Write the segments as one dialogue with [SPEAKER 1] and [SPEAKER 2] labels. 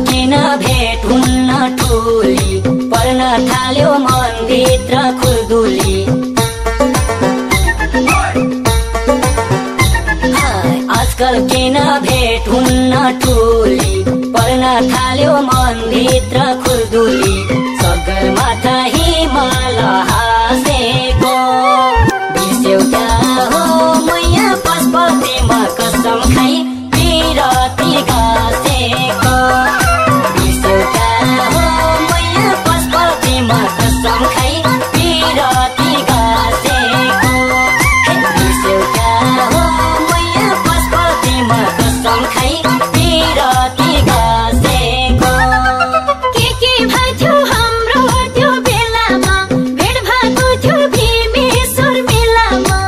[SPEAKER 1] किन भेट हुन्न ठुली पर्न थाल्यो मनभित्र खुल्दुली आजकल किन भेट हुन्न ठुली पर्न थाल्यो मनभित्र खुल्दुली सगरमाथा हिमाल हाँसेको बिर्स्यौटा हो मैया पशुपतिमा कसम खाई पिरती गाँसेको कसम खाई पिरती गाँसेको बिर्स्यौटा हो मैया पशुपतिमा कसम खाई पिरती गाँसेको
[SPEAKER 2] के भइथ्यो हाम्रो त्यो बेलामा भेट भएको थियो भीमेश्वर मेलामा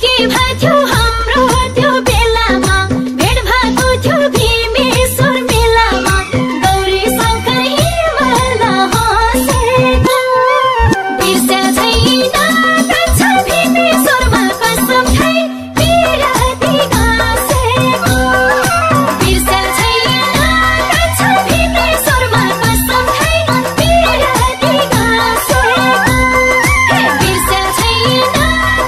[SPEAKER 2] के भइथ्यो हाम्रो त्यो बेलामा भेट भएको थियो भीमेश्वर मेलामा गौरी शङ्कर हिमाल हाँसेको बिर्स्या छैन कान्छा भीमेश्वरमा कसम खाई पिरती गाँसेको बिर्स्या छैन कान्छा भीमेश्वरमा कसम खाई पिरती गाँसेको बिर्स्या छैन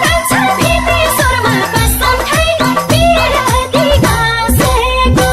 [SPEAKER 2] कान्छा भीमेश्वरमा कसम खाई पिरती गाँसेको